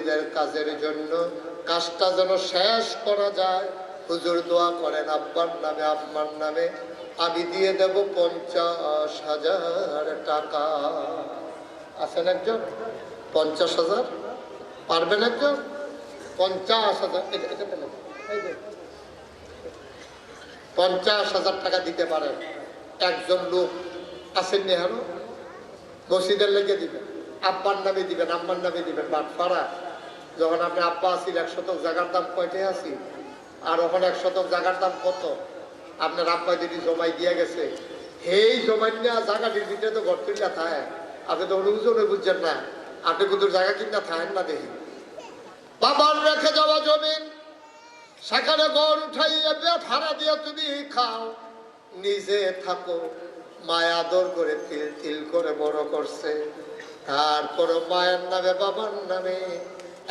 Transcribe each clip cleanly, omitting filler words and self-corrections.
মসজিদের কাজের জন্য, কাজটা যেন শেষ করা যায়। হুজুর দোয়া করেন আব্বার নামে আম্মার নামে, আমি দিয়ে দেব 50,000 টাকা। আছেন একজন? 50,000 পারবেন একজন? 50,000 50,000 টাকা দিতে পারেন একজন লোক আছেন নেহারো? মসজিদের লেগে দিবেন, আব্বার নামে দিবেন, আম্মার নামে দিবেন। বাটফারা যখন আপনি আব্বা আসিল 1 শতক জায়গার দাম কয়টাই আসি, আর ওখানে 1 শতক জায়গার দাম কত? আপনার আব্বা যদি জমাই দিয়ে গেছে, এই জমাই নেওয়া জায়গাটির ভিতরে তো ঘর কিনা থাকে। আপনি তো অনুজনে বুঝছেন না, আপনি কিন্তু জায়গা কিনা থাকেন না দেখি। বাবার রেখে যাওয়া জমিন, সেখানে ঘর উঠাইয়ে ভাড়া দিয়ে তুমি খাও, নিজে থাকো। মায়া আদর করে তিল তিল করে বড় করছে, তারপর মায়ের নামে বাবার নামে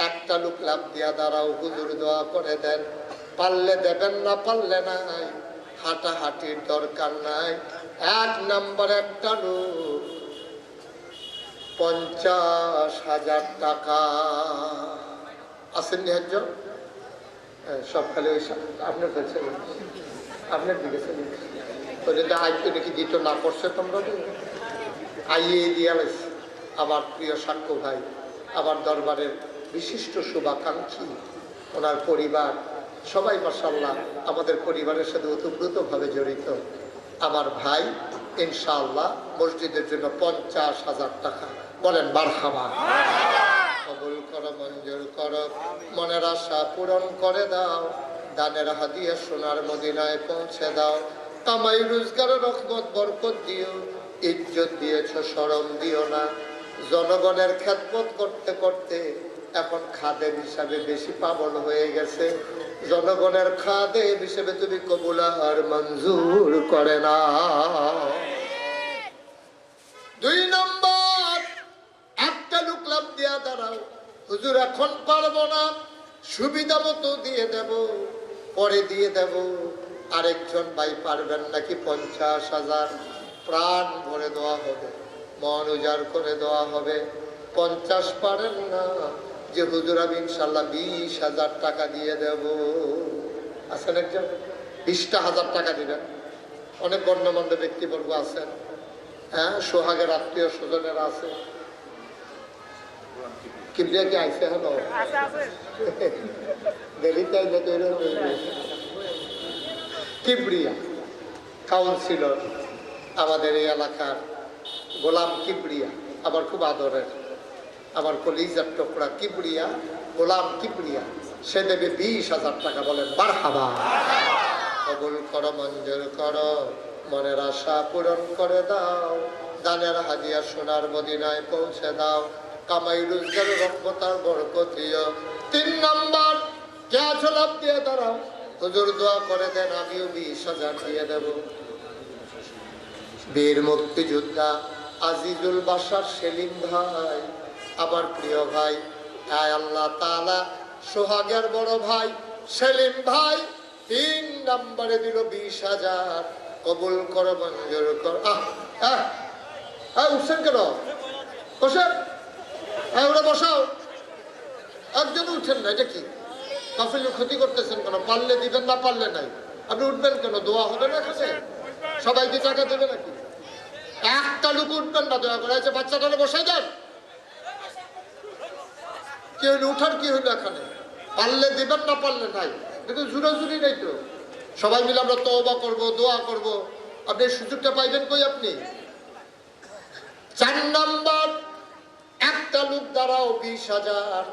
একটা লোক লাভ দিয়া দাঁড়াও, হুজুর দোয়া করে দেন। পারলে দেবেন, না পারলে নাই, হাঁটাহাঁটির দরকার নাই। 1 নম্বর একটা লোক 50,000 টাকা। আসেন নি একজন? সব খালি ওই আপনার কাছে, আপনার দিকে আইতে নাকি দিত না করছে তোমরা আইয়ে দিয়া লাইছে। আমার প্রিয় সাক্ষ্য ভাই, আমার দরবারের বিশিষ্ট শুভাকাঙ্ক্ষী, ওনার পরিবার সবাই মাশাআল্লাহ আমাদের পরিবারের সাথে ওতপ্রোতভাবে জড়িত। আমার ভাই ইনশাআল্লাহ মসজিদের জন্য 50,000 টাকা। বলেন মারহাবা। কবুল করো, মঞ্জুর করো, মনের আশা পূরণ করে দাও। দানের হাদিয়া সোনার মদিনায় পৌঁছে দাও। কামাই রোজগারের রহমত বরকত দিও। ইজ্জত দিয়েছ, শরম দিও না। জনগণের খেদমত করতে করতে এখন খাদেম হিসাবে বেশি পাগল হয়ে গেছে। জনগণের খাদেম হিসেবে তুমি কবুল আর মঞ্জুর করে না। 2 নম্বর একটা লোক লাভ দিয়া দাঁড়াও, হুজুর এখন পারবো না, সুবিধা মতো দিয়ে দেব, পরে দিয়ে দেব। আরেকজন ভাই পারবেন নাকি 50,000? প্রাণ ভরে দেওয়া হবে, মন উজাড় করে দেওয়া হবে। 50 পারেন না যে হুজুর আমি ইনশাল্লাহ 20,000 টাকা দিয়ে দেব। আছেন একজন? 20,000 টাকা দিবেন। অনেক গণ্যমান্য ব্যক্তিবর্গ আছেন, হ্যাঁ, সোহাগের আত্মীয় স্বজনেরা আছে। কিবরিয়া কি আইসে? হলো দেরিতে কিবরিয়া কাউন্সিলর আমাদের এই এলাকার গোলাম কিবরিয়া, আমার খুব আদরের, আমার কলিজার টুকরা কিবরিয়া, গোলাম কিবরিয়া, সে দেবে 20,000 টাকা। বলেন মারহাবা। কবুল করো, মঞ্জুর করো, মনের আশা পূরণ করে দাও। দানের হাদিয়া সোনার মদিনায় পৌঁছে দাও। কামাই রোজগারের রহমতার বরকত দিও। 3 নম্বর কে আছো লাভ দিয়ে দাঁড়াও, হুজুর দোয়া করে দেন আমিও 20,000 দিয়ে দেব। বীর মুক্তিযোদ্ধা আজিজুল বাশার সেলিম ভাই, আমার প্রিয় ভাই, আয় আল্লাহ তাআলা সোহাগের বড় ভাই সেলিম ভাই 3 নম্বরে দিল 20,000। কবুল করো, মঞ্জুর করো। উঠছেন কেন? বসেন, ওরা বসাও। একজন উঠছেন না, এটা কি কাফেলের ক্ষতি করতেছেন কেন? পারলে দিবেন, না পারলে নাই। আপনি উঠবেন কেন? দোয়া হবে না কাছে? সবাইকে টাকা দেবে নাকি? একটা লোক উঠবেন না দয়া করে। আছে বাচ্চাটাকে বসাই দেন। কি হইলো? উঠার কি হইলো এখানে? পারলে দিবেন, না পারলে নাই। কিন্তু জুরাজুরি নেই তো। সবাই মিলে আমরা তওবা করবো, দোয়া করবো। আপনি সুযোগটা পাইবেন কই? আপনি 4 নম্বর একটা লোক দাঁড়াও 20,000।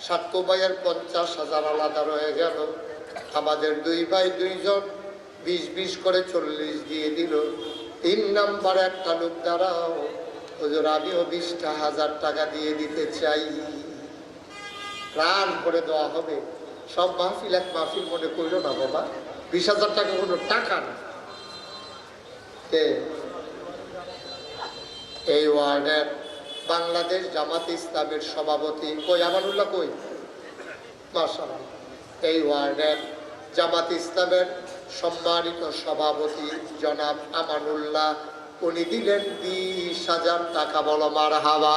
সাক্ষ্য ভাইয়ের 50,000 আলাদা রয়ে গেল। আমাদের 2 ভাই 2 জন 20-20 করে 40 দিয়ে দিল। 3 নম্বর একটা লোক দাঁড়াও, হুজুর আমিও 20,000 টাকা দিয়ে দিতে চাই। প্রাণ করে দেওয়া হবে। সব মাহফিল এক মাহফিল মনে করলো না বাবা। 20,000 টাকা কোনো টাকা না। এই ওয়ার্ডের বাংলাদেশ জামাত ইসলামের সভাপতি কই? আমানুল্লাহ কই? মাশাআল্লাহ। এই ওয়ার্ডের জামাত ইসলামের সম্মানিত সভাপতি জনাব আমানুল্লাহ, উনি দিলেন 20,000 টাকা। বলো মারহাবা।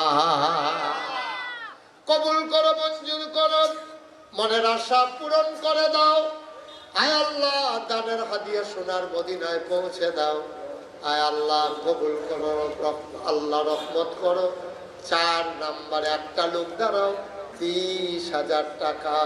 কবুল করো, মঞ্জুর করো, মনের আশা পূরণ করে দাও। আয় আল্লাহ, দানের হাদিয়া সোনার মদিনায় পৌঁছে দাও। আয় আল্লাহ, কবুল করো, আল্লাহ রহমত করো। 4 নম্বরে একটা লোক দাঁড়াও, 30,000 টাকা।